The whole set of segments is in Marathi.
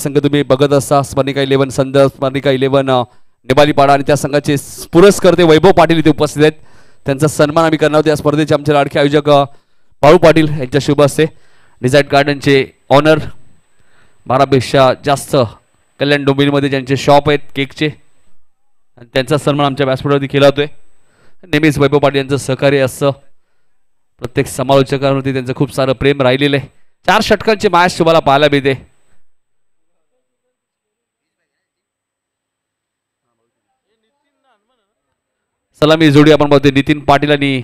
संघ तुम्ही बघत असता स्मरणिका 11 संदर्भ स्मरणिका 11 निबालीपाडा आणि त्या संघाचे पुरस्कर्ते वैभव पाटील इथे उपस्थित आहेत. त्यांचा सन्मान आम्ही करणार आहोत. या स्पर्धेचे आमचे लाडके आयोजक बाळू पाटील यांच्या शुभ हस्ते डिझाईट गार्डनचे ऑनर 12पेक्षा जास्त कल्याण डोंबिवलीमध्ये ज्यांचे शॉप आहेत केकचे आणि त्यांचा सन्मान आमच्या व्यासपीठावरती केला होतोय. नेहमीच वैभव पाटील यांचं सहकार्य असतं. प्रत्येक समालोचकांवरती त्यांचं खूप सारं प्रेम राहिलेलं आहे. 4 षटकांची मॅच तुम्हाला पाहायला मिळते. सलामी जोडी आपण बघतोय नितीन पाटील आणि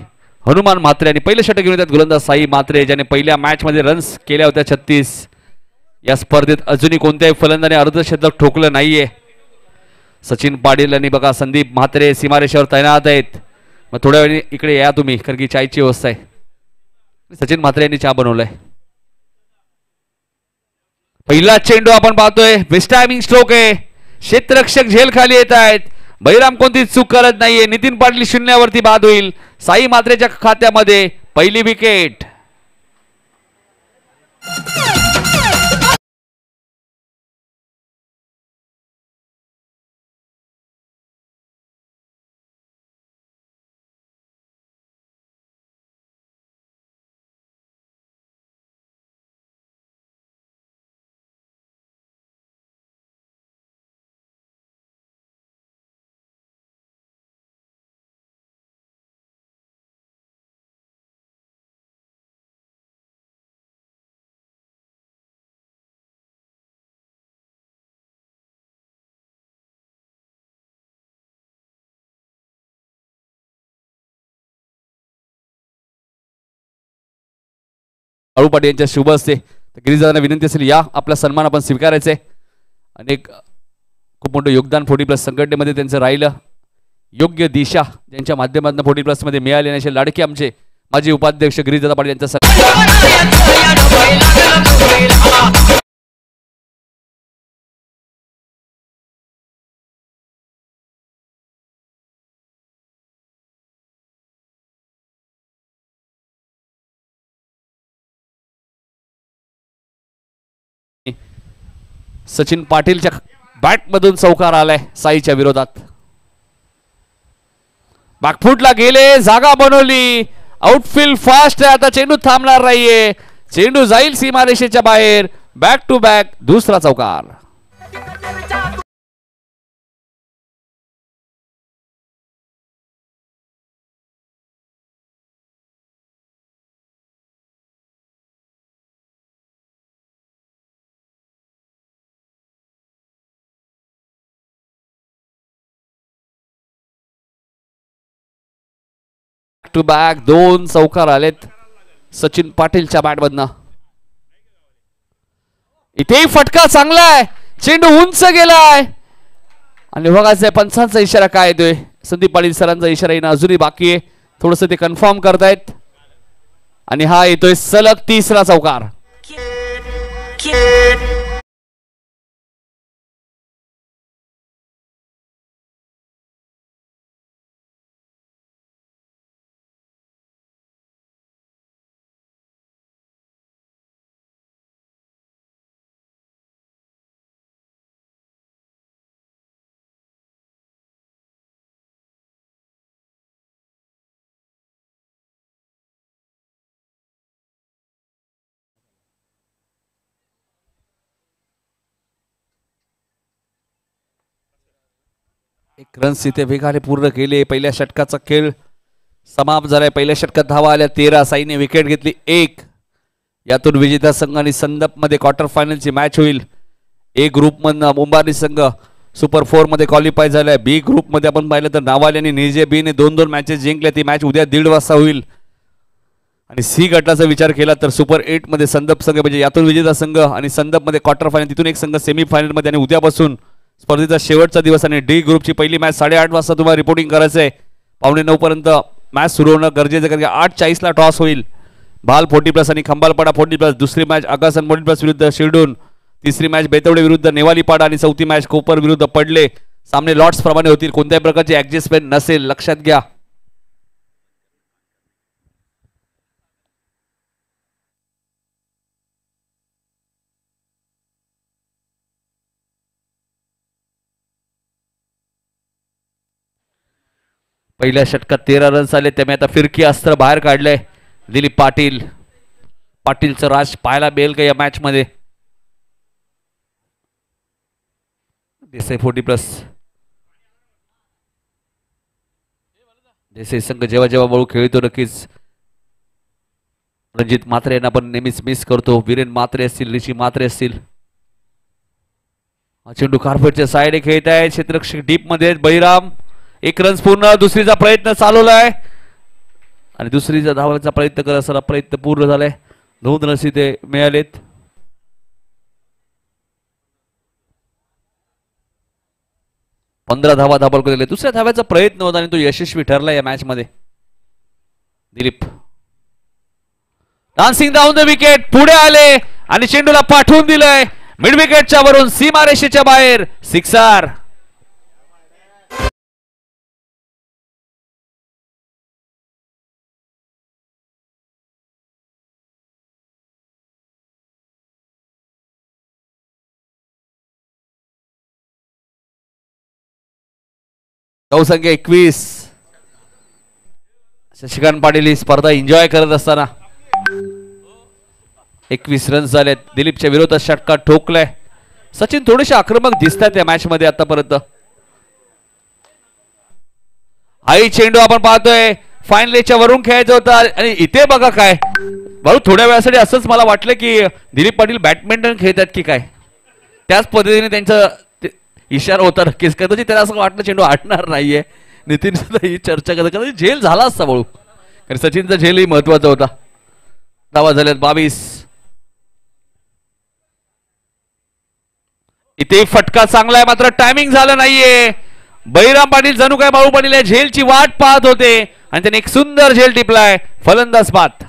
हनुमान म्हात्रे आणि पहिलं षटक घेऊन येतात गोलंदाज साई म्हात्रे ज्याने पहिल्या मॅच मध्ये रन्स केल्या होत्या 36. या स्पर्धेत अजूनही कोणत्याही फलंदाने अर्धशतक ठोकलं नाहीये. सचिन पाटील आणि बघा संदीप म्हात्रे सीमारेषेवर तैनात आहेत. मग थोड्या वेळी इकडे या तुम्ही कारण की चायची व्यवस्था आहे. सचिन म्हात्रे यांनी चहा बनवलाय. पहिला चेंडू आपण पाहतोय मिसटायमिंग स्ट्रोक आहे. क्षेत्ररक्षक झेल खाली येत आहेत. बहिराम कोणती चूक करत नाहीये. नितीन पाटील शून्यावरती बाद होईल. साई म्हात्रेच्या खात्यामध्ये पहिली विकेट. बाळू पाटील यांच्या शुभ असते. गिरीजांना विनंती असेल या आपला सन्मान आपण स्वीकारायचे. अनेक खूप मोठं योगदान 40+ संघटनेमध्ये त्यांचं राहिलं. योग्य दिशा ज्यांच्या माध्यमातून 40+ मध्ये मिळाले असे लाडके आमचे माजी उपाध्यक्ष गिरीजा पाटील यांचा सचिन पाटीलच्या बॅट मधून चौकार आलाय साईच्या विरोधात. बॅकफुटला गेले जागा बनवली. आउटफील्ड फास्ट आहे. आता चेंडू थांबणार नाहीये. चेंडू जाईल सीमारेषेच्या बाहेर. बॅक टू बॅक दुसरा चौकार. टू बॅक 2 चौकार आलेत सचिन पाटीलच्या बॅटमधनं. इथेही फटका चांगला आहे. चेंडू उंच गेलाय आणि बघायचंय पंचांचा इशारा काय येतोय. संदीप पाटील सरांचा इशारा येणं अजूनही बाकी आहे. थोडस ते कन्फर्म करतायत आणि हा येतोय सलग 3रा चौकार. एक रन्स इथे वेगाने पूर्ण केले. पहिल्या षटकाचा खेळ समाप्त झालाय. पहिल्या षटकात धावा आल्या 13. साईने विकेट घेतली 1. यातून विजेता संघ आणि संदप मध्ये क्वार्टर फायनलची मॅच होईल. ए ग्रुप मधनं मुंबारी संघ सुपर 4 मध्ये क्वालिफाय झालाय. बी ग्रुप मध्ये आपण पाहिलं तर नावाले आणि निर्जे बी ने 2-2 मॅचेस जिंकल्या. ती मॅच उद्या 1:30 वाजता होईल. आणि सी गटाचा विचार केला तर सुपर 8 मध्ये संदप संघ म्हणजे यातून विजेता संघ आणि संदप मध्ये क्वार्टर फायनल, तिथून एक संघ सेमी फायनल मध्ये आणि उद्यापासून स्पर्धेचा शेवटचा दिवस आणि डी ग्रुपची पहिली मॅच 8:30 वाजता तुम्हाला रिपोर्टिंग करायचं आहे. 8:45 पर्यंत मॅच सुरू होणं गरजेचं कारण की 8:40 ला टॉस होईल. भाल 40+ आणि खंबालपाडा 40+. दुसरी मॅच आगासन 40+ विरुद्ध शिरडून. तिसरी मॅच बेतवडे विरुद्ध नेवालीपाडा आणि चौथी मॅच कोपर विरुद्ध पडले. सामने लॉट्स प्रमाणे होतील. कोणत्याही प्रकारची ऍडजस्टमेंट नसेल, लक्षात घ्या. पहिल्या षटकात 13 रन्स आले, त्यामुळे आता फिरकी अस्त्र बाहेर काढलंय दिलीप पाटील. पाटीलचं राज पाहायला मिळेल का या मॅच मध्ये? देसाई 40+. देसाई संघ जेव्हा जेव्हा बळू खेळतो नक्कीच रणजित म्हात्रे यांना पण नेहमीच मिस करतो. वीरेन म्हात्रे असतील, ऋषी म्हात्रे असतील. चेंडू कार्पेटच्या साइडे खेळत आहे, क्षेत्ररक्षक डीप मध्ये. बळीराम 1 रन्स पूर्ण. दुसरीचा प्रयत्न चालवलाय आणि दुसरीचा धावाचा प्रयत्न करत असताना प्रयत्न पूर्ण झालाय. 2 रन्स इथे मिळालेत. धावा धाबल केले. दुसऱ्या धाव्याचा प्रयत्न होता आणि तो यशस्वी ठरला या मॅच मध्ये. Dilip dancing down the wicket पुढे आले आणि चेंडूला पाठवून दिलंय मिड विकेटच्या वरून सीमारेषेच्या बाहेर. सिक्सर. संख्या 21. शशिकांत पाटील ही स्पर्धा एन्जॉय करत असताना 21 रन्स झालेत. दिलीपच्या विरोधात षटकार ठोकलाय. सचिन थोडेसे आक्रमक दिसतात या मॅच मध्ये आतापर्यंत. हाई चेंडू आपण पाहतोय फायनलीच्या वरून खेळायचा होता आणि इथे बघा काय भाऊ, थोड्या वेळासाठी असंच मला वाटलं की दिलीप पाटील बॅडमिंटन खेळतात की काय. त्याच पद्धतीने त्यांचा इशारा होता नक्कीच. कदाचित त्याला असं वाटलं चेंडू आटणार नाहीये. नितीन सुद्धा ही चर्चा करत कदाचित झेल झाला असता भाऊ, कारण सचिनचा झेलही महत्वाचा होता. धावा झाल्यात 22. इथे फटका चांगला आहे मात्र टायमिंग झालं नाहीये. बळीराम पाटील जणू काय बाळू पाटील झेलची वाट पाहत होते आणि त्याने एक सुंदर झेल टिपलाय. फलंदाज पात.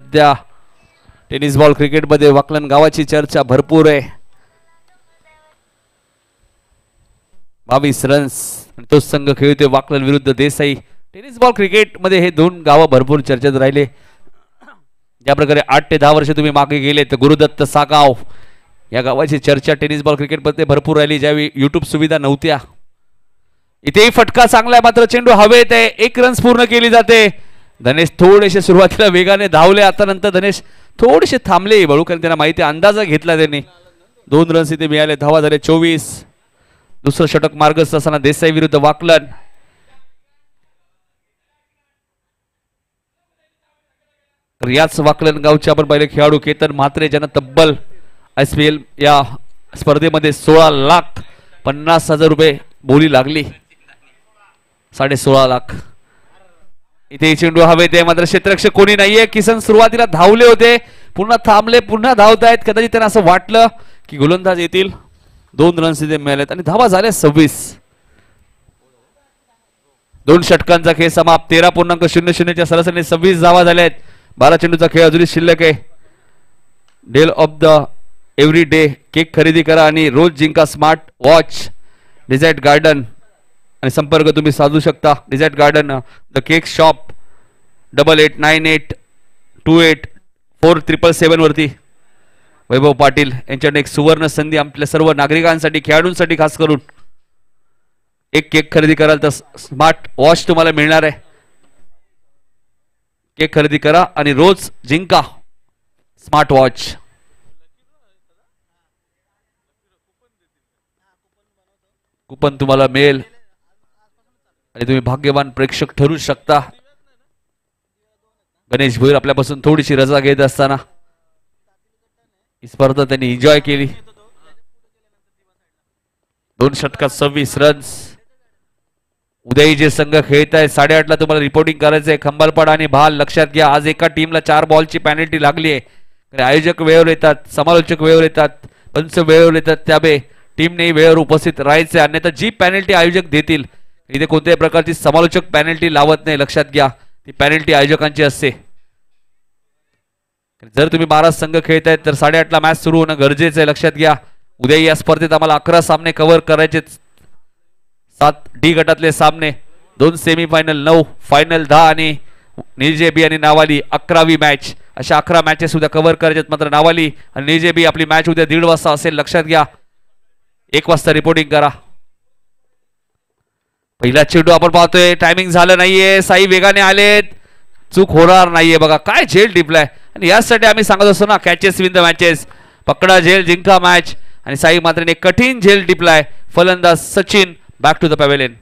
सध्या टेनिस बॉल क्रिकेट मध्ये वाकलन गावाची चर्चा भरपूर आहे. 22 रन्स तो संघ खेळतोय वाकलन विरुद्ध देसाई. टेनिस बॉल क्रिकेट मध्ये हे 2 गाव भरपूर चर्चेत राहिले. ज्या प्रकारे 8 ते 10 वर्ष तुम्ही मागे गेले तर गुरुदत्त सागाव या गावाची चर्चा टेनिस बॉल क्रिकेट मध्ये भरपूर राहिली ज्यावेळी युट्यूब सुविधा नव्हत्या. इथेही फटका चांगला आहे मात्र चेंडू हवेत आहे. 1 रन्स पूर्ण केली जाते. धनेश थोडेसे सुरुवातीला वेगाने धावले, आता नंतर धनेश थोडेसे थांबले बळू, कारण त्यांना माहिती अंदाजा घेतला त्यांनी. 2 रन्स इथे मिळाले. धावा झाले 24. दुसरं षटक मार्गस्थ असताना देसाई विरुद्ध वाकलन. याच वाकलन गावचे आपण पहिले खेळाडू केतन म्हात्रे ज्यांना तब्बल IPL या स्पर्धेमध्ये 16,50,000 रुपये बोली लागली. 16.5 लाख. इथे चेंडू हवेत आहे मात्र क्षेत्ररक्षक कोणी नाहीये. किसन सुरुवातीला धावले होते, पुन्हा थांबले, पुन्हा धावतायत. कदाचित त्यांना असं वाटलं की गोलंदाज येतील. 2 रन्स इथे मिळालेत आणि धावा झाल्या 26. 2 षटकांचा खेळ समाप्त. 13.00 च्या सरासरीने 26 धावा झाल्यात. 12 चेंडूचा खेळ अजूनही शिल्लक आहे. Deal of the every day cake खरेदी करा आणि रोज जिंका स्मार्ट वॉच. डिझाईट गार्डन आणि संपर्क तुम्ही साधू शकता. डिझाईट गार्डन द केक शॉप 8898284777 वरती. वैभव पाटील यांच्याकडे एक सुवर्ण संधी आपल्या सर्व नागरिकांसाठी, खेळाडूंसाठी खास करून. एक केक खरेदी कराल तर स्मार्ट वॉच तुम्हाला मिळणार आहे. केक खरेदी करा आणि रोज जिंका स्मार्ट वॉच. कुपन तुम्हाला मिळेल आणि तुम्ही भाग्यवान प्रेक्षक ठरू शकता. गणेश भोईर आपल्यापासून थोडीशी रजा घेत असताना ही स्पर्धा त्यांनी एन्जॉय केली. 2 षटकात 26 रन्स. उद्याही जे संघ खेळत आहेत 8:30ला तुम्हाला रिपोर्टिंग करायचंय. खंबालपाडा आणि भाल लक्षात घ्या, आज एका टीमला 4 बॉलची पेनल्टी लागली आहे. आयोजक वेळेवर येतात, समालोचक वेळेवर येतात, पंच वेळेवर येतात, त्यामुळे टीमने वेळेवर उपस्थित राहायचे. अन्यथा जी पेनल्टी आयोजक देतील, इथे कोणत्याही प्रकारची समालोचक पेनल्टी लावत नाही, लक्षात घ्या. ती पेनल्टी आयोजकांची असते. जर तुम्ही 12 संघ खेळतायत तर 8:30ला मॅच सुरू होणं गरजेचं आहे, लक्षात घ्या. उद्या या स्पर्धेत आम्हाला 11 सामने कव्हर करायचे. 7 डी गटातले सामने, 2 सेमीफायनल, 9 फायनल, 10 आणि निजेबी आणि नावाली 11वी मॅच, अशा 11 मॅचेस उद्या कव्हर करायचे. मात्र नावाली आणि निजेबी आपली मॅच उद्या 1:30 वाजता असेल, लक्षात घ्या. 1 वाजता रिपोर्टिंग करा. पहिला चेंडू आपण पाहतोय, टायमिंग झालं नाहीये, साई वेगाने आलेत, चूक होणार नाहीये. बघा काय झेल टिपलाय. आणि यासाठी आम्ही सांगत असतो ना, कॅचेस विन द मॅचेस, पकडा झेल जिंका मॅच. आणि साई मात्रेने कठीण झेल टिपलाय. फलंदाज Sachin back to the pavilion.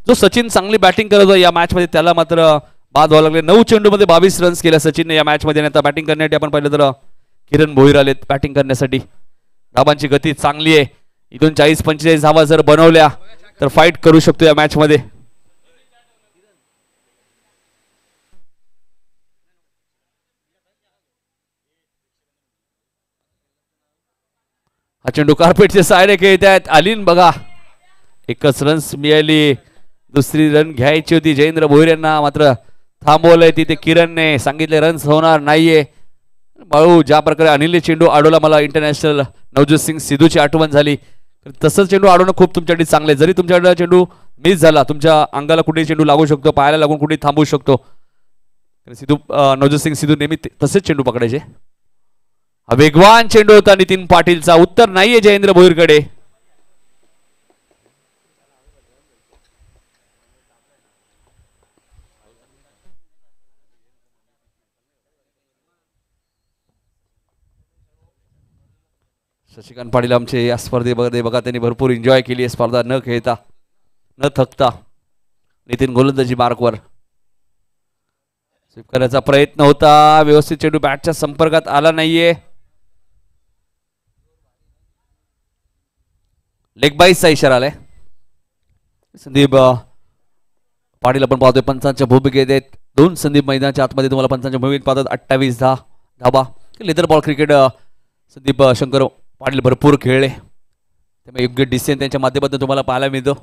जो सचिन चांगली बॅटिंग करत होता या मॅच मध्ये, त्याला मात्र बाद व्हावं लागले. 9 चेंडूमध्ये 22 रन्स केल्या सचिनने या मॅच मध्ये. आता बॅटिंग करण्यासाठी आपण पाहिलं तर किरण भोईर आलेत बॅटिंग करण्यासाठी. धाबांची गती चांगली आहे. इथून 40-45 धावा जर बनवल्या तर फाईट करू शकतो या मॅच मध्ये. हा चेंडू कार्पेटचे सायरे खेळत आहेत. आलीन बघा, एकच रन्स मिळाली, दुसरी रन घ्यायची होती जयेंद्र भोईर यांना, मात्र थांबवलंय तिथे किरणने. सांगितले रन्स होणार नाहीये. बाळू, ज्या प्रकारे अनिलने चेंडू अडवला, मला इंटरनॅशनल नवज्योत सिंग सिद्धूची आठवण झाली. तसंच चेंडू अडवणं खूप तुमच्यासाठी चांगले. जरी तुमच्याकडे चेंडू मिस झाला, तुमच्या अंगाला कुठेही चेंडू लागू शकतो, पायाला लागून कुठेही थांबू शकतो. सिद्धू, नवज्योत सिंग सिद्धू नेहमी तसेच चेंडू पकडायचे. हा वेगवान चेंडू होता नितीन पाटीलचा. उत्तर नाहीये जयेंद्र भोईरकडे. शशिकांत पाटील आमचे या स्पर्धेमध्ये बघा, त्यांनी भरपूर एन्जॉय केली स्पर्धा, न खेळता न थकता. नितीन गोलंदाजी मार्कवर स्वीप करण्याचा प्रयत्न होता, व्यवस्थित चेंडू बॅटच्या संपर्कात आला नाहीये. लेग बाईसचा इशारा आलाय. संदीप पाटील आपण पाहतोय पंचांच्या भूमिकेत आहेत. 2 संदीप मैदानाच्या आतमध्ये तुम्हाला पंचांच्या भूमिकेत पाहतात. 28 धाबा. Leather ball cricket Sandeep Shankar Patil भरपूर खेळले, त्यामुळे योग्य डिसिजन त्यांच्या माध्यमातून तुम्हाला पाहायला मिळतो.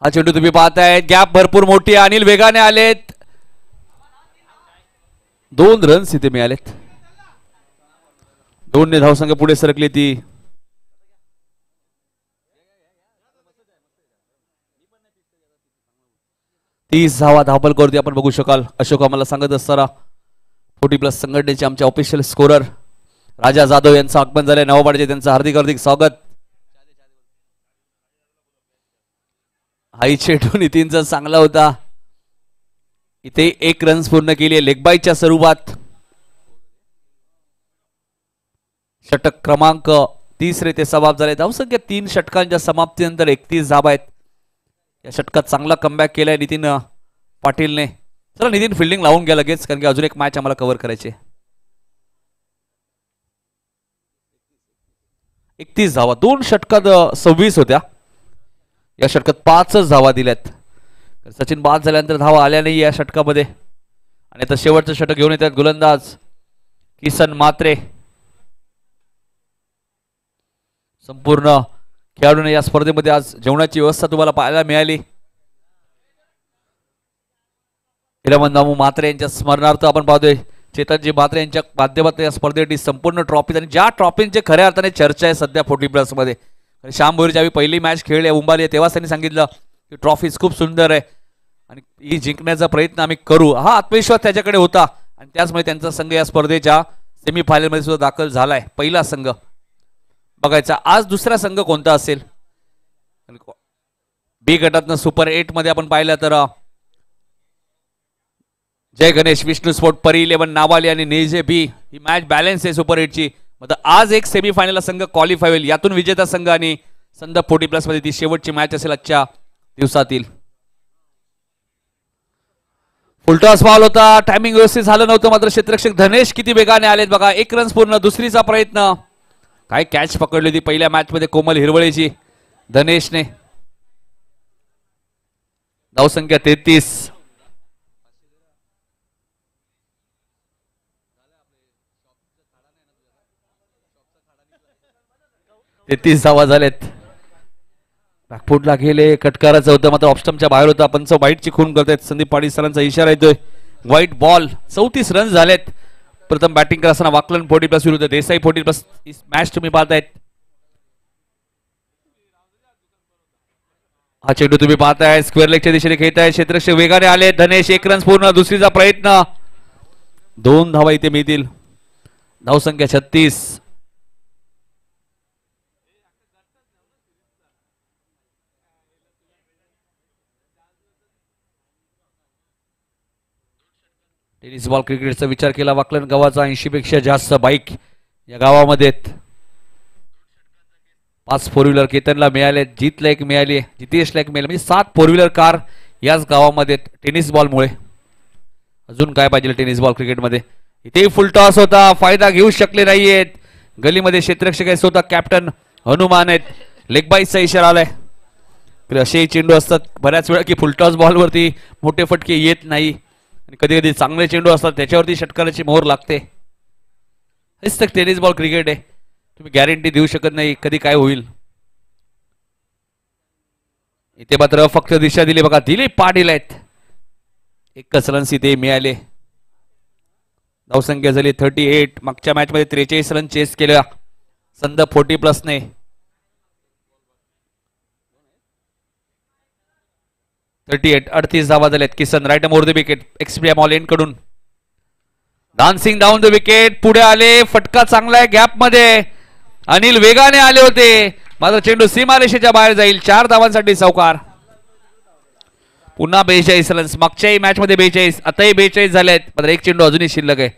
हा चेंडू तुम्ही पाहताय, गॅप भरपूर मोठी. अनिल वेगाने आलेत, 2 रन्स इथे मिळालेत. 2 ने धावसंख्या पुढे सरकली. ती 30 धावा धावपल करते आपण बघू शकाल. अशोक आम्हाला सांगत असताना 40+ संघटनेचे आमचे ऑफिशियल स्कोरर राजा जाधव यांचं आगमन झालंय. नवाबाडचे त्यांचं हार्दिक स्वागत. हाई चेंडू नितीनचा चांगला होता. इथे 1 रन्स पूर्ण केली लेग बाईच्या स्वरूपात. षटक क्रमांक 30 ते समाप्त झाले. धावसंख्या 3 षटकांच्या समाप्तीनंतर 31 धावा आहेत. या षटकात चांगला कमबॅक केलाय नितीन पाटीलने. चला नितीन फिल्डिंग लावून घ्या लगेच, कारण की अजून एक मॅच आम्हाला कव्हर करायची. 31 धावा 2 षटकात 26 होत्या. या षटकात 5च धावा दिल्यात. सचिन बाद झाल्यानंतर धावा आल्या नाही या षटकामध्ये. आणि आता शेवटचं षटक घेऊन येतात गोलंदाज किसन मात्रे. संपूर्ण खेळाडूंना या स्पर्धेमध्ये आज जेवणाची व्यवस्था तुम्हाला पाहायला मिळाली. हिरामन दामू मात्रे यांच्या स्मरणार्थ आपण पाहतोय चेतनजी मात्रे यांच्या माध्यमातून या स्पर्धेसाठी संपूर्ण ट्रॉफी, आणि ज्या ट्रॉफींचे खऱ्या अर्थाने चर्चा आहे सध्या 40+ मध्ये. श्याम भोईर ज्यावेळी पहिली मॅच खेळली उंबाली, तेव्हाच त्यांनी सांगितलं की ट्रॉफी खूप सुंदर आहे आणि ही जिंकण्याचा प्रयत्न आम्ही करू. हा आत्मविश्वास त्याच्याकडे होता आणि त्याचमुळे त्यांचा संघ या स्पर्धेच्या सेमीफायनल मध्ये सुद्धा दाखल झालाय पहिला संघ बघायचा. आज दुसरा संघ कोणता असेल? बी गटातनं सुपर 8 मध्ये आपण पाहिलं तर जय गणेश, विष्णू स्पोर्ट, परी 11, नावाली आणि नेजे बी ही मॅच बॅलन्स आहे सुपर 8 ची. मतलब आज एक सेमीफायनलला संघ क्वालिफाय होईल, यातून विजेता संघ आणि संदप 40 प्लस मध्ये ती शेवटची मॅच असेल आजच्या दिवसातील. फुलटॉस बॉल होता, टायमिंग व्यवस्थित झालं नव्हतं, मात्र क्षेत्ररक्षक धनेश किती वेगाने आलेत बघा. 1 रन पूर्ण, दुसरीचा प्रयत्न. काय कॅच पकडली होती पहिल्या मॅच मध्ये कोमल हिरवळेची धनेशने. धावसंख्या 33. 33 धावा झालेत. बॅकफुटला गेले, कटकाराचं होतं मात्र ऑप्स्टमच्या बाहेर होता. पंच वाईटची खून करतायत. संदीप पाटील सरांचा इशारा येतोय. White ball. 34 रन झालेत. प्रथम बॅटिंग करताना वाकलन 40 प्लस विरुद्ध देसाई 40 प्लस मॅच तुम्ही पाहतायत. हा चेंडू तुम्ही पाहताय स्क्वेअर लेगच्या दिशेने खेळताय. क्षेत्ररक्षक वेगाने आले. धनेश 1 रन पूर्ण, दुसरीचा प्रयत्न. 2 धावा इथे मिळतील. धावसंख्या 36. टेनिस बॉल क्रिकेटचा विचार केला वाकलन गावाचा. 80 पेक्षा जास्त बाईक या गावामध्ये. 5 फोर व्हीलर केतनला मिळाले, जीतला एक मिळाली, जितेशला एक मिळाली, म्हणजे 7 फोर व्हीलर कार याच गावामध्ये टेनिस बॉलमुळे. अजून काय पाहिजे टेनिस बॉल क्रिकेटमध्ये. इथे फुल टॉस होता, फायदा घेऊ शकले नाहीयेत. गलीमध्ये क्षेत्ररक्षक आहे स्वतः कॅप्टन हनुमान आहेत. लेग बाईसचा इशारा आलाय. असेही चेंडू असतात बऱ्याच वेळा की फुलटॉस बॉलवरती मोठे फटके येत नाही, आणि कधी कधी चांगले चेंडू असतात त्याच्यावरती षटकाराची मोहर लागते. हेच तर टेनिस बॉल क्रिकेट आहे. तुम्ही गॅरंटी देऊ शकत नाही कधी काय होईल. इथे मात्र फक्त दिशा दिली बघा. दिलीप पाटील आहेत. 1 रन इथे मिळाले. धावसंख्या झाली 38. मागच्या मॅच मध्ये 43 रन चेस केल्या संदप 40 प्लस ने. 38 धावा झाल्यात. Kisan right more the wicket. एक्सप्रिया मॉल एंड कडून डान्सिंग डाऊन द विकेट. पुढे आले, फटका चांगला आहे गॅप मध्ये. अनिल वेगाने आले होते मात्र चेंडू सीमारेषेच्या बाहेर जाईल. 4 धावांसाठी चौकार. पुन्हा 42 रन्स. मागच्याही मॅच मध्ये 42, आताही 42 झाले आहेत, मात्र एक चेंडू अजूनही शिल्लक आहे.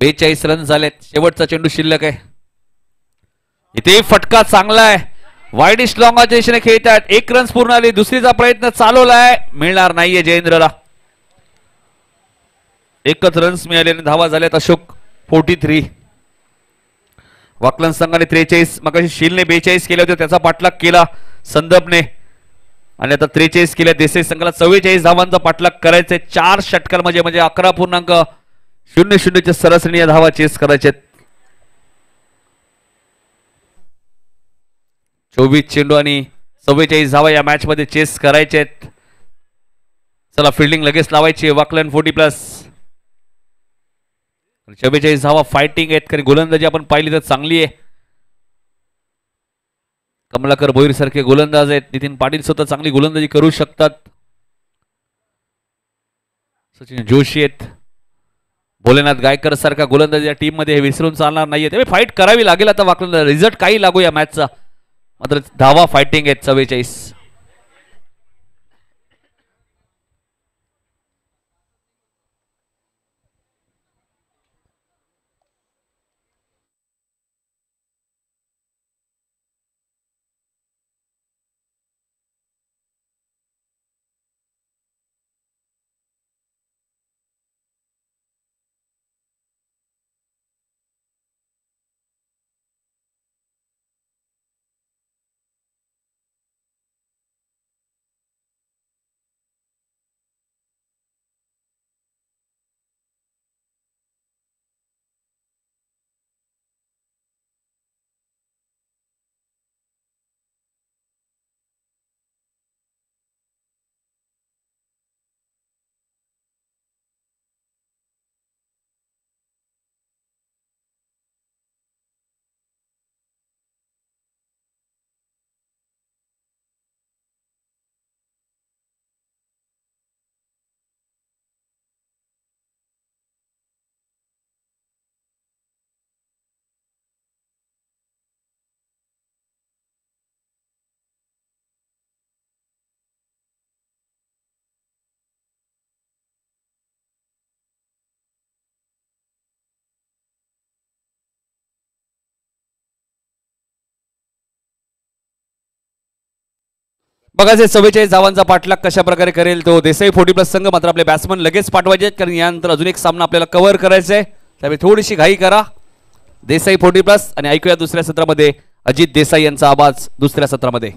बेचाळीस रन झालेत. शेवटचा चेंडू शिल्लक आहे. इथे फटका चांगला आहे. वाईडिश लॉंगच्या दिशेने खेळतात. 1 रन पूर्ण आली. दुसरीचा प्रयत्न चालवलाय, मिळणार नाहीये जयेंद्रला. 1च रन्स मिळाले आणि धावा झाल्यात अशोक 43. वाकलन संघाने 43, मग शीलने 42 केले होते, त्याचा पाठलाग केला संदपने, आणि आता 43 केल्या. देसाई संघाला 44 धावांचा पाठलाग करायचे. 4 षटकार म्हणजे 11.00च्या सरासरी धावा चेस करायचे. 24 चेंडू आणि 44 धावा या मॅच मध्ये चेस करायचे. चला फिल्डिंग लगेच लावायची. वाकलन 40 प्लस. 44 धावा फायटिंग आहेत. कारण गोलंदाजी आपण पाहिली तर चांगली आहे. कमलाकर भोईर सारखे गोलंदाज आहेत. नितीन पाटील स्वतः चांगली गोलंदाजी करू शकतात. सचिन जोशी आहेत. भोलेनाथ गायकर सारखा गोलंदाज या टीम मध्ये हे विसरून चालणार नाहीये. त्यामुळे फाईट करावी लागेल आता वाकलन. रिझल्ट काही लागू या मॅचचा, मात्र धावा फायटिंग आहेत 44. बघायचे 44 धावांचा पाठलाग कशा प्रकारे करेल तो देसाई 40+ संघ. मात्र आपले बॅट्समन लगेच पाठवायचे आहेत कारण यानंतर अजून एक सामना आपल्याला कव्हर करायचा आहे. त्यामुळे थोडीशी घाई करा. देसाई 40+ आणि ऐकूया दुसऱ्या सत्रामध्ये अजित देसाई यांचा आवाज दुसऱ्या सत्रामध्ये.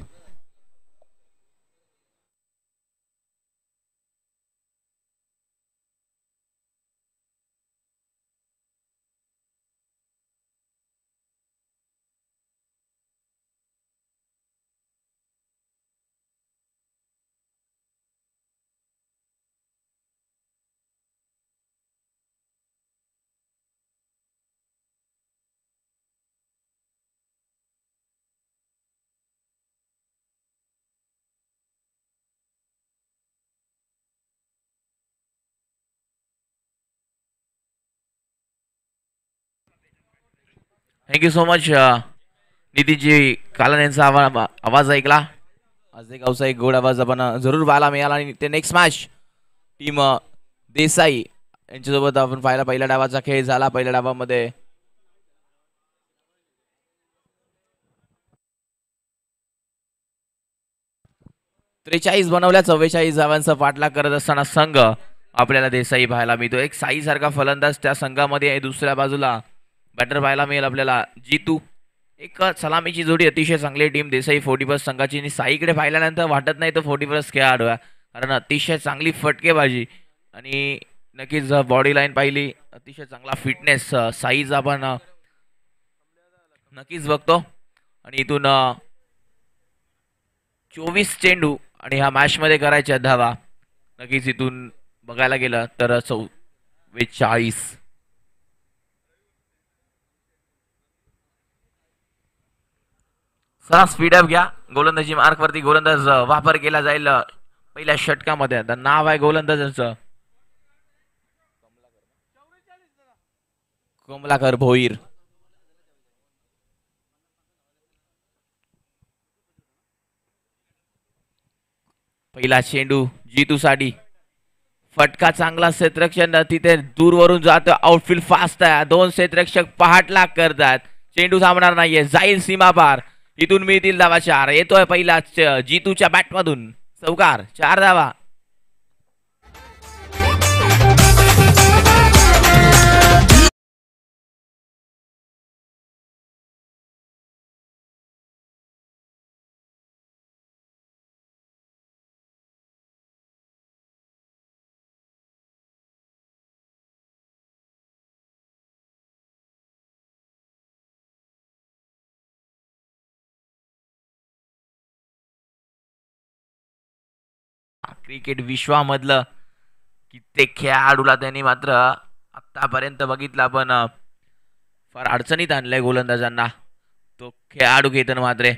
थँक्यू सो मच नितीनजी कालन यांचा आवाज ऐकला. आज एक गावचा एक गोड आवाज आपण जरूर पाहायला मिळाला. आणि ते नेक्स्ट मॅच टीम देसाई यांच्यासोबत आपण पाहिला. पहिल्या डावाचा खेळ झाला. पहिल्या डावामध्ये त्रेचाळीस बनवल्या 44 धावांचा पाठलाग करत असताना संघ आपल्याला देसाई पाहायला मिळतो. एक साई सारखा फलंदाज त्या संघामध्ये आहे. दुसऱ्या बाजूला बॅटर पाहायला मिळेल आपल्याला जीतू. एक सलामीची जोडी अतिशय चांगली टीम देसाई 40+ संघाची. आणि साईकडे पाहिल्यानंतर वाटत नाही तो 40+ खेळाडू आहे कारण अतिशय चांगली फटकेबाजी आणि नक्कीच बॉडी लाईन पाहिली अतिशय चांगला फिटनेस साईज आपण नक्कीच बघतो. आणि इथून 24 चेंडू आणि ह्या मॅच मध्ये करायच्या धावा नक्कीच इथून बघायला गेलं तर 44. चला स्पीड अप घ्या. गोलंदाजी मार्क वरती गोलंदाज वापर केला जाईल पहिल्या षटकामध्ये. आता नाव आहे गोलंदाजाचं कमलाकर भोईर. पहिला चेंडू जीतू साठी. फटका चांगला क्षेत्ररक्षण तिथे दूरवरून जातो. आउटफील्ड फास्ट आहे. 2 क्षेत्ररक्षक पहाटलाग करतात. चेंडू थांबणार नाहीये. जाईल सीमा पार. इथून मिळतील धावा 4. येतोय पहिला जीतूच्या बॅट मधून चौकार. 4 धावा. क्रिकेट विश्वामधलं कित्येक खेळाडूला त्यांनी मात्र आतापर्यंत बघितलं पण फार अडचणीत आणलंय गोलंदाजांना. तो खेळाडू घेताना मात्र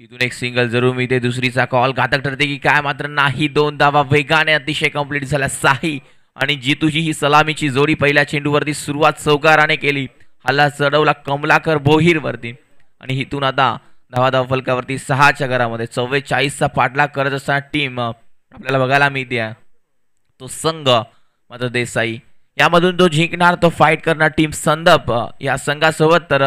इथून एक सिंगल जरूर मिळते. दुसरीचा कॉल घातक ठरते की काय मात्र नाही. 2 धावा वेगाने अतिशय कंप्लीट झाल्या. साही आणि जीतूची ही सलामीची जोडी पहिल्या चेंडूवरती सुरुवात चौकाराने केली. हल्ला चढवला कमलाकर भोईर वरती आणि इथून आता धावा फलकावरती 6च्या घरामध्ये 44चा पाठलाग करत असताना टीम आपल्याला बघायला मिळते. तो संघ मात्र देसाई यामधून तो जिंकणार. तो फाईट करणार टीम संदप या संघासोबत. तर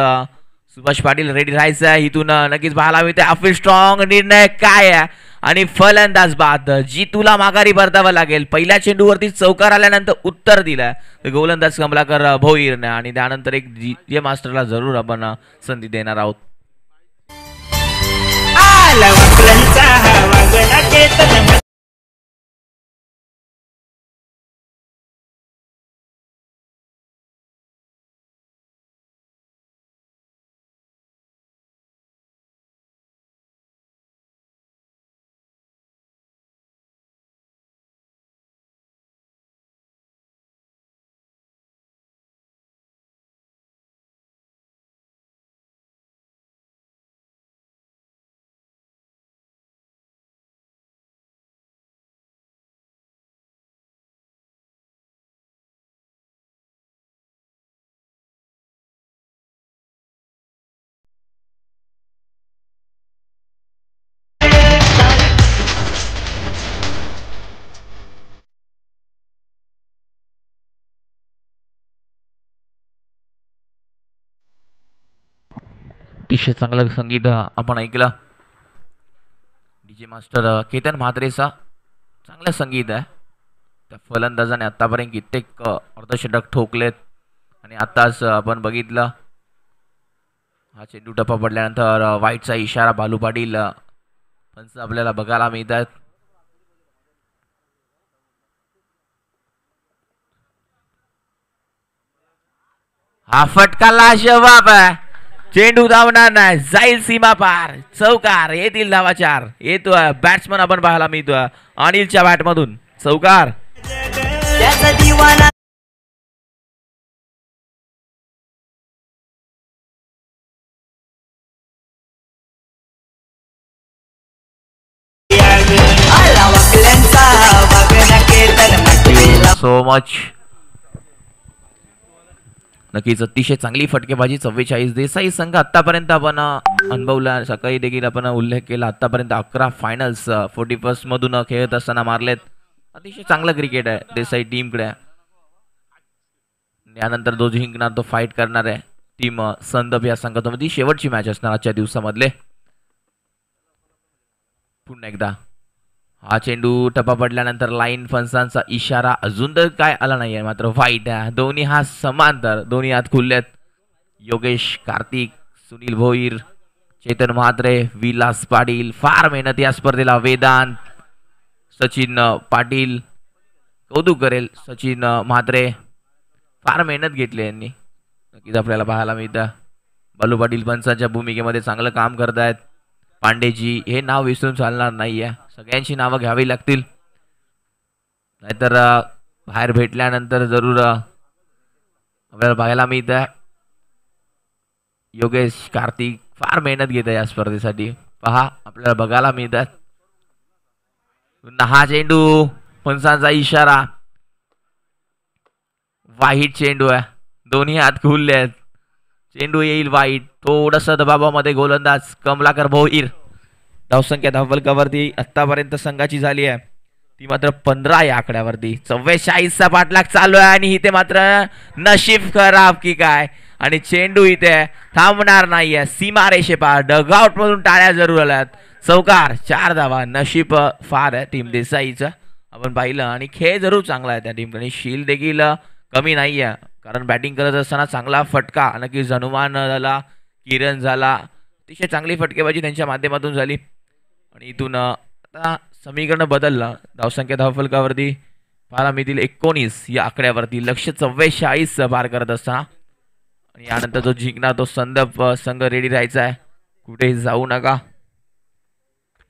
सुभाष पाटील रेडी राहायचं आहे. इथून नक्कीच पाहायला मिळते. अफिल स्ट्रॉंग निर्णय काय आहे आणि फलंदाज बाद. जीतूला माघारी परतावं लागेल. पहिल्या चेंडूवरती चौकार आल्यानंतर उत्तर दिलं गोलंदाज कमलाकर भोईरने आणि त्यानंतर एक जे मास्टरला जरूर आपण संधी देणार आहोत. अतिशय चांगलं संगीत आपण ऐकलं. माजी मास्टर केतन म्हात्रेचा चांगलं संगीत आहे. त्या फलंदाजाने आतापर्यंत कित्येक अर्धशतक ठोकलेत आणि आताच आपण बघितलं हा चेंडू टप्पा पडल्यानंतर वाईटचा इशारा बालू पाटील पंच आपल्याला बघायला मिळतात. हा फटका लाजवाब आहे. चेंडू धावणार नाही, जाईल सीमा पार, चौकार, येतील धावा 4. येतोय बॅट्समन आपण पाहायला मिळतोय अनिलच्या बॅट मधून चौकार. So much. नक्कीच अतिशय चांगली फटकेबाजी 44. देसाई संघ आतापर्यंत आपण अनुभवला, सकाळी देखील आपण उल्लेख केला, आतापर्यंत 11 फायनल्स 41 मधून खेळत असताना मारलेत. अतिशय चांगलं क्रिकेट आहे देसाई टीमकडे. यानंतर जो जिंकणार तो फाईट करणार आहे टीम संदप या संघामध्ये. शेवटची मॅच असणार आजच्या दिवसामधले. पुन्हा एकदा हा चेंडू टप्पा पडल्यानंतर लाईन फणसांचा इशारा अजून तर काय आला नाहीये, मात्र वाईट आहे. दोन्ही हा समांतर, दोन्ही हात खुललेत. योगेश कार्तिक, सुनील भोईर, चेतन म्हात्रे, विलास पाटील, फार मेहनत या स्पर्धेला. वेदांत, सचिन पाटील, कौतुक करेल सचिन म्हात्रे, फार मेहनत घेतली यांनी. नक्कीच आपल्याला पाहायला मिळतं बालू पाटील पंचांच्या भूमिकेमध्ये चांगलं काम करतायत. पांडेजी हे नाव विसरून चालणार नाहीये, सगळ्यांची नावं घ्यावी लागतील, नाहीतर बाहेर भेटल्यानंतर जरूर आपल्याला पाहायला मिळतं योगेश कार्तिक फार मेहनत घेत आहे या स्पर्धेसाठी. पहा आपल्याला बघायला मिळतात. हा चेंडू फणसांचा इशारा, वाईट चेंडू आहे, दोन्ही हात खुलले आहेत. चेंडू येईल वाईट. थोडंसं दबावामध्ये गोलंदाज कमलाकर भोईर. धावसंख्या धावफलकावरती आतापर्यंत संघाची झाली आहे ती मात्र 15 या आकड्यावरती. 44चा पाठलाग चालू आहे आणि इथे मात्र नशीब खराब की काय, आणि चेंडू इथे थांबणार नाहीये. सीमा रेषेपार डगआउट मधून टाळ्या जरूर आल्यात. चौकार, 4 धावा. नशीब फार आहे टीम देसाईचं आपण पाहिलं, आणि खेळ जरूर चांगला आहे त्या टीमकडे. शील देखील कमी नाही आहे, कारण बॅटिंग करत असताना चांगला फटका नक्कीच हनुमान झाला, किरण झाला, अतिशय चांगली फटकेबाजी त्यांच्या माध्यमातून झाली. आणि इथून आता समीकरण बदललं. धावसंख्या धावफलकावरती पाहायला मिळतील 19 या आकड्यावरती. लक्ष 44 पार करत असताना, आणि यानंतर जो जिंकणार तो संदप संघ रेडी राहायचा आहे, कुठेही जाऊ नका.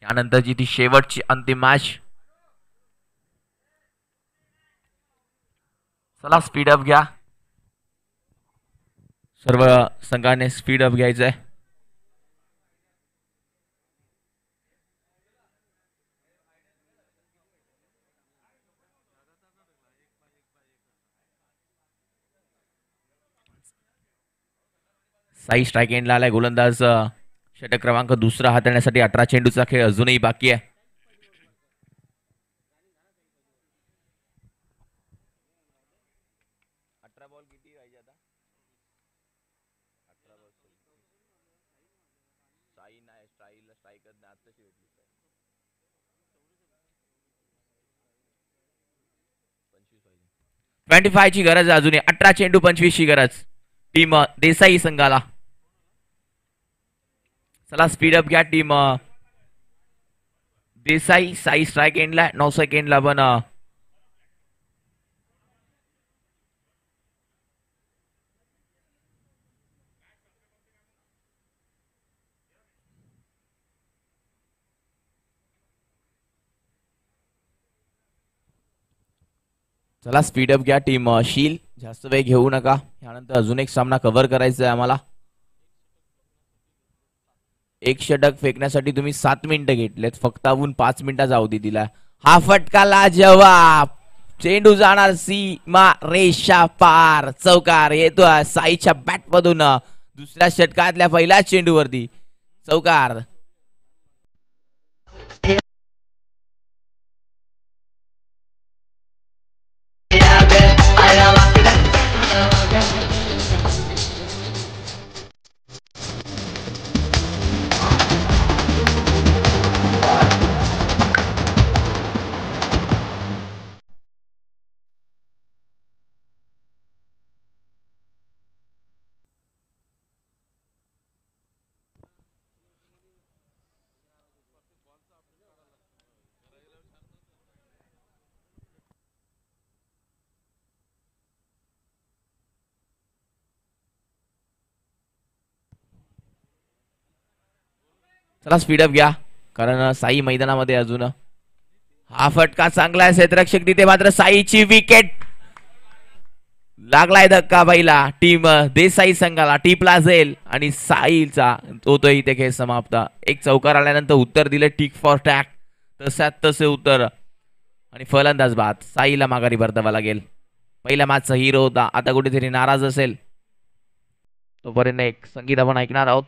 यानंतरची ती शेवटची अंतिम मॅच. चला स्पीड अप घ्या, सर्व संघाने स्पीड अप घ्यायचं आहे. साई स्ट्राइक एंडला आलाय गोलंदाज. षटक क्रमांक 2 हाताळण्यासाठी 18 चेंडूचा खेळ अजूनही बाकी आहे. बॉल किती पाहिजे आता? 18 बॉल. साई नाही, स्ट्राईकच नाही, आत्ताची भेटली. 25 ची गरज आहे अजूनही. 18 चेंडू 25 ची गरज टीम देसाई संघाला. चला स्पीड अप घ्या टीम देसाई. साई स्ट्राइक एंडला 9 सेकंडला पण चला स्पीड अप घ्या टीम शील. जास्त वेळ घेऊ नका, यानंतर अजून एक सामना कव्हर करायचा आहे आम्हाला. एक षटक फेकण्यासाठी तुम्ही 7 मिनिटं घेतलेत, फक्त अजून 5 मिनिटाचा अवधी दिला. हा फटका लाजवाब. चेंडू जाणार सीमा रेषा पार. चौकार येतोय साईच्या बॅट मधून दुसऱ्या षटकातल्या पहिल्या चेंडूवरती. चौकार. चला स्पीडअप घ्या, कारण साई मैदानामध्ये अजून. हा फटका चांगला आहे क्षेत्ररक्षक तिथे, मात्र साईची विकेट. लागलाय धक्का पहिला टीम देसाई संघाला. टिपला जाईल आणि साईचा होतोय इथे खेळ समाप्त. एक चौकार आल्यानंतर उत्तर दिले टिक फॉर टॅक, तसात तसे उत्तर. आणि फलंदाज बाद. साईला माघारी परतावा लागेल. पहिल्या मॅचचा हिरो होता, आता कुठेतरी नाराज असेल. तोपर्यंत एक संगीत आपण ऐकणार आहोत.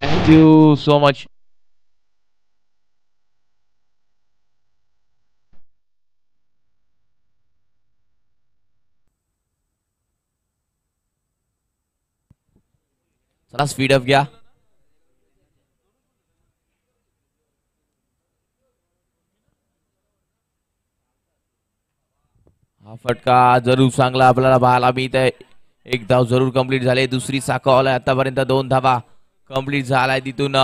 Thank you so much. चला स्पीडअप घ्या. हा फटका जरूर चांगला आपल्याला पाहायला मिळतंय. एक धाव जरूर कंप्लीट झाले. दुसरी साखर आतापर्यंत 2 धावा कंप्लीट झालाय तिथून.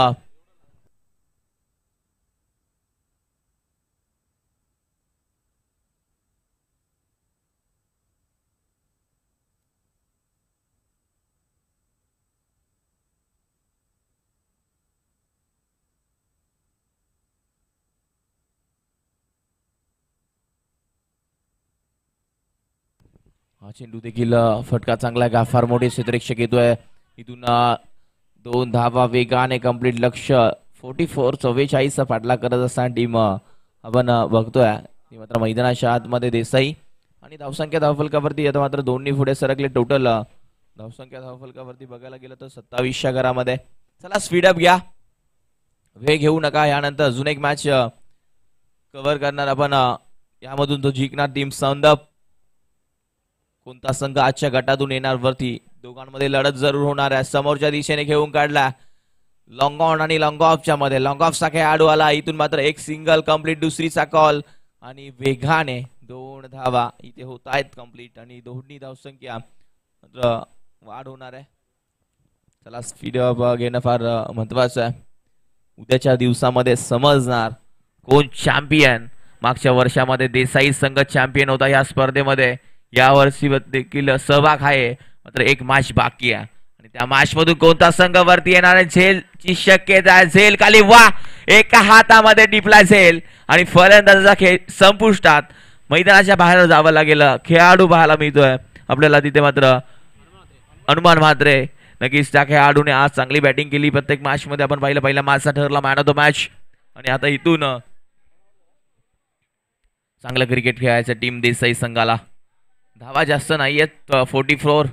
हा चेंडू देखील फटका चांगला आहे का, फार मोठे क्षेत्ररक्षक येतोय इथून. 2 धावा वेगाने कंप्लीट. लक्ष 44-44 चा पाठलाग करत असताना टीम आपण बघतोय ती मात्र मैदानाच्या आतमध्ये देसाई. आणि धावसंख्या धावफलकावरती आता मात्र दोन्ही पुढे सरकले. टोटल धावसंख्या धावफलकावरती बघायला गेलं तर 27च्या घरामध्ये. चला स्पीडअप घ्या, वेळ घेऊ नका. यानंतर अजून एक मॅच कव्हर करणार आपण. यामधून तो जिंकणार टीम संदप. कोणता संघ आजच्या गटातून येणार वरती, दोघांमध्ये लढत जरूर होणार आहे. समोरच्या दिशेने घेऊन काढला लॉंग ऑन आणि लॉंग ऑफच्या मध्ये. लॉंग ऑफचा खेळाडू आला इथून, मात्र एक सिंगल कंप्लीट. दुसरीचा कॉल आणि वेगाने 2 धावा इथे होत आहेत कंप्लीट. आणि दोन्ही धावसंख्या मात्र वाढ होणार आहे. चला स्पीडअप घेणं फार महत्वाचं आहे. उद्याच्या दिवसामध्ये समजणार कोण चॅम्पियन. मागच्या वर्षामध्ये देसाई संघ चॅम्पियन होता या स्पर्धेमध्ये. या वर्षी देखील सहभाग आहे, मात्र एक मॅच बाकी आहे. आणि त्या मॅच मधून कोणता संघ वरती येणार आहे, झेलची शक्यता आहे. झेल खाली, वा, एका हातामध्ये टिपला झेल. आणि फलंदाजाचा खेळ संपुष्टात. मैदानाच्या बाहेर जावं लागेल. खेळाडू पाहायला मिळतोय आपल्याला तिथे, मात्र अनुमान म्हात्रे. नक्कीच त्या खेळाडूने आज चांगली बॅटिंग केली. प्रत्येक मॅच मध्ये आपण पाहिलं, पहिल्या मॅचचा ठरला मॅन ऑफ द मॅच. आणि आता इथून चांगलं क्रिकेट खेळायचं टीम देसाई संघाला. धावा जास्त नाहीयेत, 44.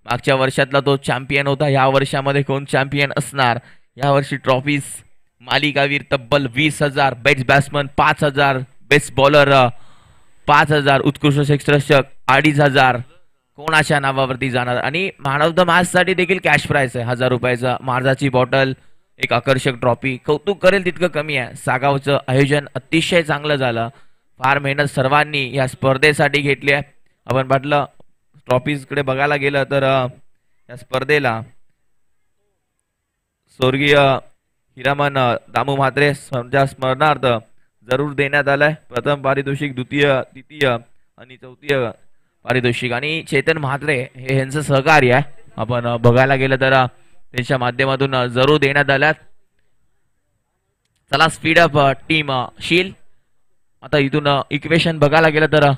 मागच्या वर्षातला तो चॅम्पियन होता. या वर्षामध्ये कोण चॅम्पियन असणार. या वर्षी ट्रॉफीज मालिकावीर तब्बल 20,000, बेस्ट बॅट्समन 5,000, बेस्ट बॉलर 5,000, उत्कृष्ट क्षेत्ररक्षक 2,500 कोणाच्या नावावरती जाणार. आणि मॅन ऑफ द मॅच साठी देखील कॅश प्राइस आहे 1,000 रुपयाचा. मार्जाची बॉटल, एक आकर्षक ट्रॉफी. कौतुक करेल तितकं कमी आहे. सागावचं आयोजन अतिशय चांगलं झालं. फार मेहनत सर्वांनी या स्पर्धेसाठी घेतली आहे. आपण म्हटलं ट्रॉफीज कडे बघायला गेलं तर या स्पर्धेला स्वर्गीय हिरामन दामू म्हात्रे यांच्या स्मरणार्थ जरूर देण्यात आलाय. प्रथम पारितोषिक, द्वितीय, तृतीय आणि चौथीय पारितोषिक. आणि चेतन म्हात्रे हे यांचं सहकार्य आहे. आपण बघायला गेलं तर त्यांच्या माध्यमातून जरूर देण्यात आल्यात. चला स्पीडअप टीम शील. आता इथून इक्वेशन बघायला गेलं तर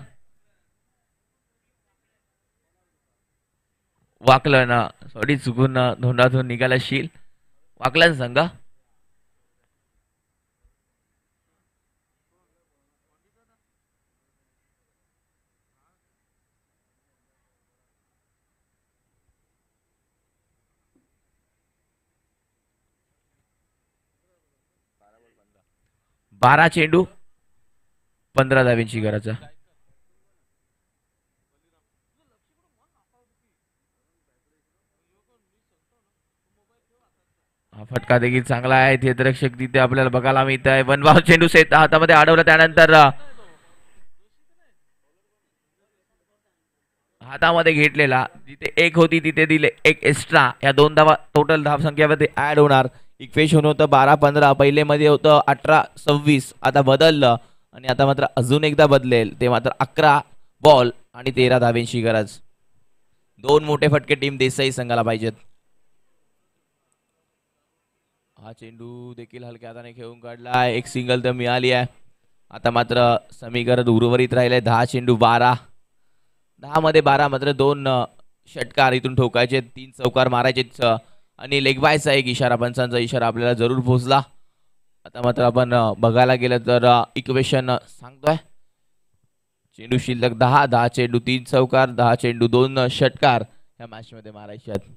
वाकलन, सॉरी चुकून धोंडातून निघाला शील. वाकलन संघ. 12 चेंडू 15 धावांची गरज आहे. हा फटका देखील चांगला आहे. क्षेत्ररक्षक तिथे आपल्याला बघायला मिळत आहे. वनभाव चेंडू हातामध्ये अडवला, त्यानंतर हातामध्ये घेतलेला, जिथे एक होती तिथे दिले एक एक्स्ट्रा. या 2 धावा टोटल धाव संख्येमध्ये ऍड होणार. इक्वेशन होतं 12-15, पहिले मध्ये होतं 18-26, आता बदललं आणि आता मात्र अजून एकदा बदलेल. ते मात्र 11 बॉल आणि 13 धावेंची गरज. 2 मोठे फटके टीम देसाई संघाला पाहिजेत. हा चेंडू देखील हलक्या हाताने खेळून काढला, एक सिंगल तर मिळाली आहे. आता मात्र समीकरण उर्वरित राहिले 10 चेंडू 12. 10 मध्ये 12 मात्र 2 षटकार इथून ठोकायचे, 3 चौकार मारायचे आणि लेग बायचा एक इशारा, पंचांचा इशारा आपल्याला जरूर पोहोचला. आता मात्र आपण बघायला गेलं तर इक्वेशन सांगतोय चेंडू शिल्लक 10 चेंडू 3 चौकार, 10 चेंडू 2 षटकार या मॅच मध्ये मारायचे आहेत.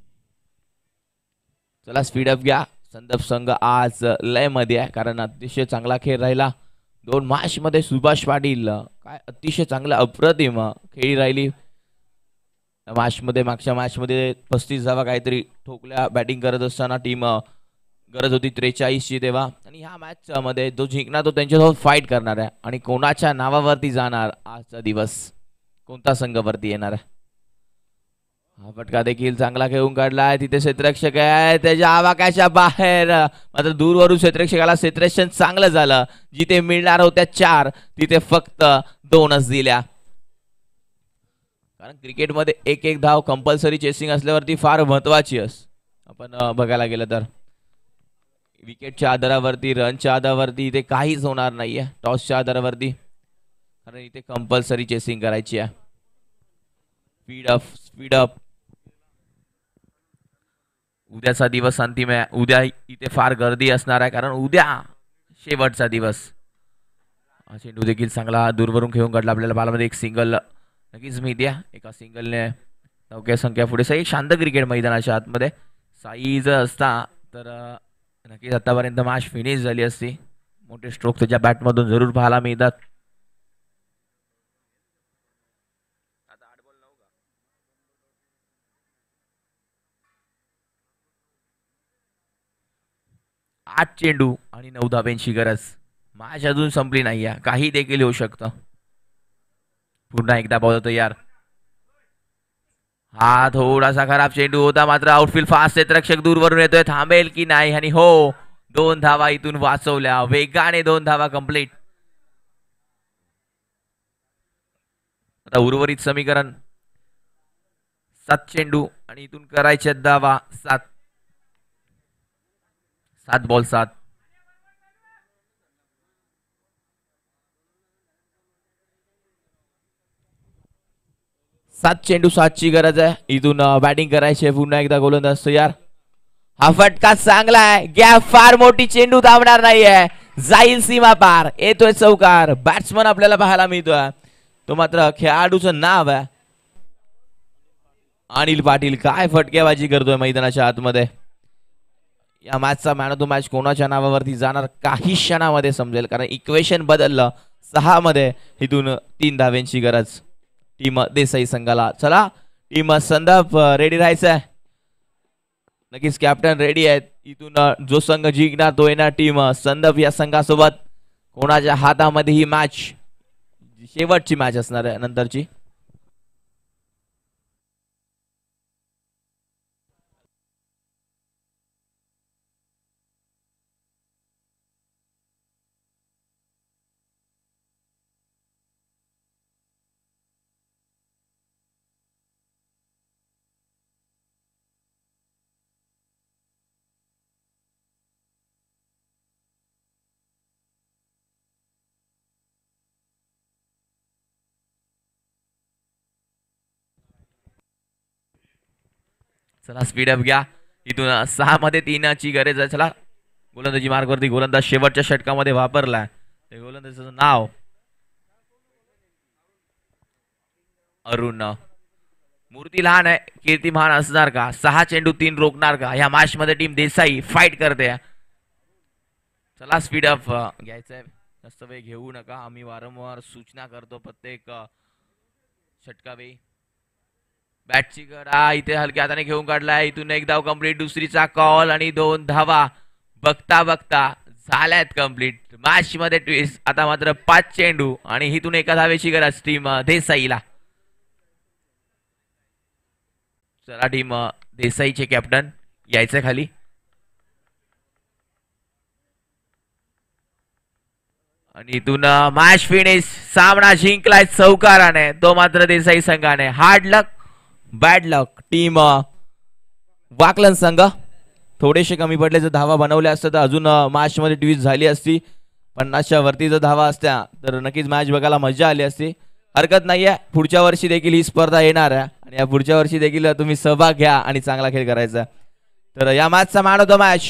चला स्पीड अप घ्या. संदप संघ आज लय मध्ये आहे, कारण अतिशय चांगला खेळ राहिला. 2 मॅच मध्ये सुभाष पाटील काय अतिशय चांगला अप्रतिम खेळी राहिली. मॅच मध्ये मागच्या मॅच मध्ये 35 धावा काहीतरी ठोकल्या बॅटिंग करत असताना. टीम गरज होती 43ची तेव्हा. आणि ह्या मॅच मध्ये जो जिंकणार तो त्यांच्यासोबत फाईट करणार आहे. आणि कोणाच्या नावावरती जाणार आजचा दिवस, कोणता संघ वरती येणार आहे. हा फटका देखील चांगला खेळून काढलाय. तिथे क्षेत्ररक्षक आहे, त्याच्या आवाक्याच्या बाहेर मात्र दूरवरून क्षेत्ररक्षकाला क्षेत्ररक्षण चांगलं झालं. जिथे मिळणार होत्या 4 तिथे फक्त 2च दिल्या. कारण क्रिकेटमध्ये एक धाव कंपल्सरी चेसिंग असल्यावरती फार महत्वाची आपण बघायला गेलं तर विकेटच्या आधारावरती, रनच्या आधारावरती इथे काहीच होणार नाहीये. टॉसच्या आधारावरती, कारण इथे कंपल्सरी चेसिंग करायची आहे. Speed up. उद्याचा दिवस अंतिम आहे. उद्या इथे फार गर्दी असणार आहे, कारण उद्या शेवटचा दिवस. हा चेंडू देखील चांगला दूरवरून खेळून काढला. आपल्याला बालामध्ये एक सिंगल नक्कीच मी द्या. एका सिंगलने नौक्या संख्या पुढे. एक शांत क्रिकेट मैदानाच्या आतमध्ये साईज असता तर नक्कीच आतापर्यंत मॅच फिनिश झाली असती. मोठे स्ट्रोक त्याच्या बॅटमधून जरूर पाहायला मिळतात. आठ चेंडू आणि 9 धाब्यांची गरज. मॅच अजून संपली नाहीये, काही देखील होऊ शकतं. पुन्हा एकदा बॉल तयार. हा थोडासा खराब चेंडू होता, मात्र आउटफील्ड फास्ट क्षेत्ररक्षक दूरवरून येतोय, थांबेल की नाही. आणि हो, 2 धावा इथून वाचवल्या वेगाने. 2 धावा कंप्लीट. आता उर्वरित समीकरण 7 चेंडू आणि इथून करायचे धावा 7 बॉल 7. 7 चेंडू 7 ची गरज आहे. इथून बॅटिंग करायची. पुन्हा एकदा गोलंदाज तयार. हा फटका चांगला आहे, गॅप फार मोठी, चेंडू धावणार नाहीये, जाईल सीमा पार. येतोय चौकार. बॅट्समन आपल्याला पाहायला मिळतोय, तो मात्र खेळाडूचं नाव आहे अनिल पाटील. काय फटकेबाजी करतोय मैदानाच्या आतमध्ये. या मॅचचा मॅन ऑफ द मॅच कोणाच्या नावावरती जाणार काही क्षणामध्ये समजेल, कारण इक्वेशन बदललं. 6 मध्ये इथून 3 धाव्यांची गरज टीम देसाई संघाला. चला टीम संदप रेडी राहायचं आहे. नक्कीच कॅप्टन रेडी आहेत. इथून जो संघ जिंकणार तो येणार टीम संदप या संघासोबत. कोणाच्या हातामध्ये ही मॅच शेवटची मॅच असणार आहे नंतरची. चला स्पीड अप घ्या. इथून 6 मध्ये 3 ची गरज आहे. चला गोलंदाजी मार्गवरती गोलंदाज शेवटच्या षटकामध्ये वापरलाय. ते गोलंदाजाचं नाव अरुण. मूर्ती लहान आहे, कीर्ती महान असणार का. 6 चेंडू 3 रोखणार का. या मॅच मध्ये टीम देसाई फाईट करते. चला स्पीड अप घ्यायचंय. जास्त वेळ घेऊ नका, आम्ही वारंवार सूचना करतो प्रत्येक षटकावेळी. बॅटची गडा इथे हलक्या हाताने घेऊन काढलाय, इथून एक धाव कंप्लीट, दुसरीचा कॉल आणि 2 धावा बघता बघता झाल्यात कंप्लीट. मॅच मध्ये ट्विस्ट. आता मात्र 5 चेंडू आणि इथून एका धावेची गरज टीम देसाईला. चला टीम देसाईचे कॅप्टन यायचं खाली. आणि इथून मॅच फिनिश. सामना जिंकलाय चौकाराने, तो मात्र देसाई संघाने. हार्ड लक बॅड लक टीम वाकलन संघ. थोडेसे कमी पडले, जर धावा बनवल्या असत्या तर अजून मॅच मध्ये ट्विस्ट झाली असती. 50च्या वरती जर धावा असत्या तर नक्कीच मॅच बघायला मजा आली असती. हरकत नाहीये, पुढच्या वर्षी देखील ही स्पर्धा येणार आहे आणि या पुढच्या वर्षी देखील तुम्ही सहभाग घ्या आणि चांगला खेळ करायचा. तर या मॅचचा मॅन ऑफ द मॅच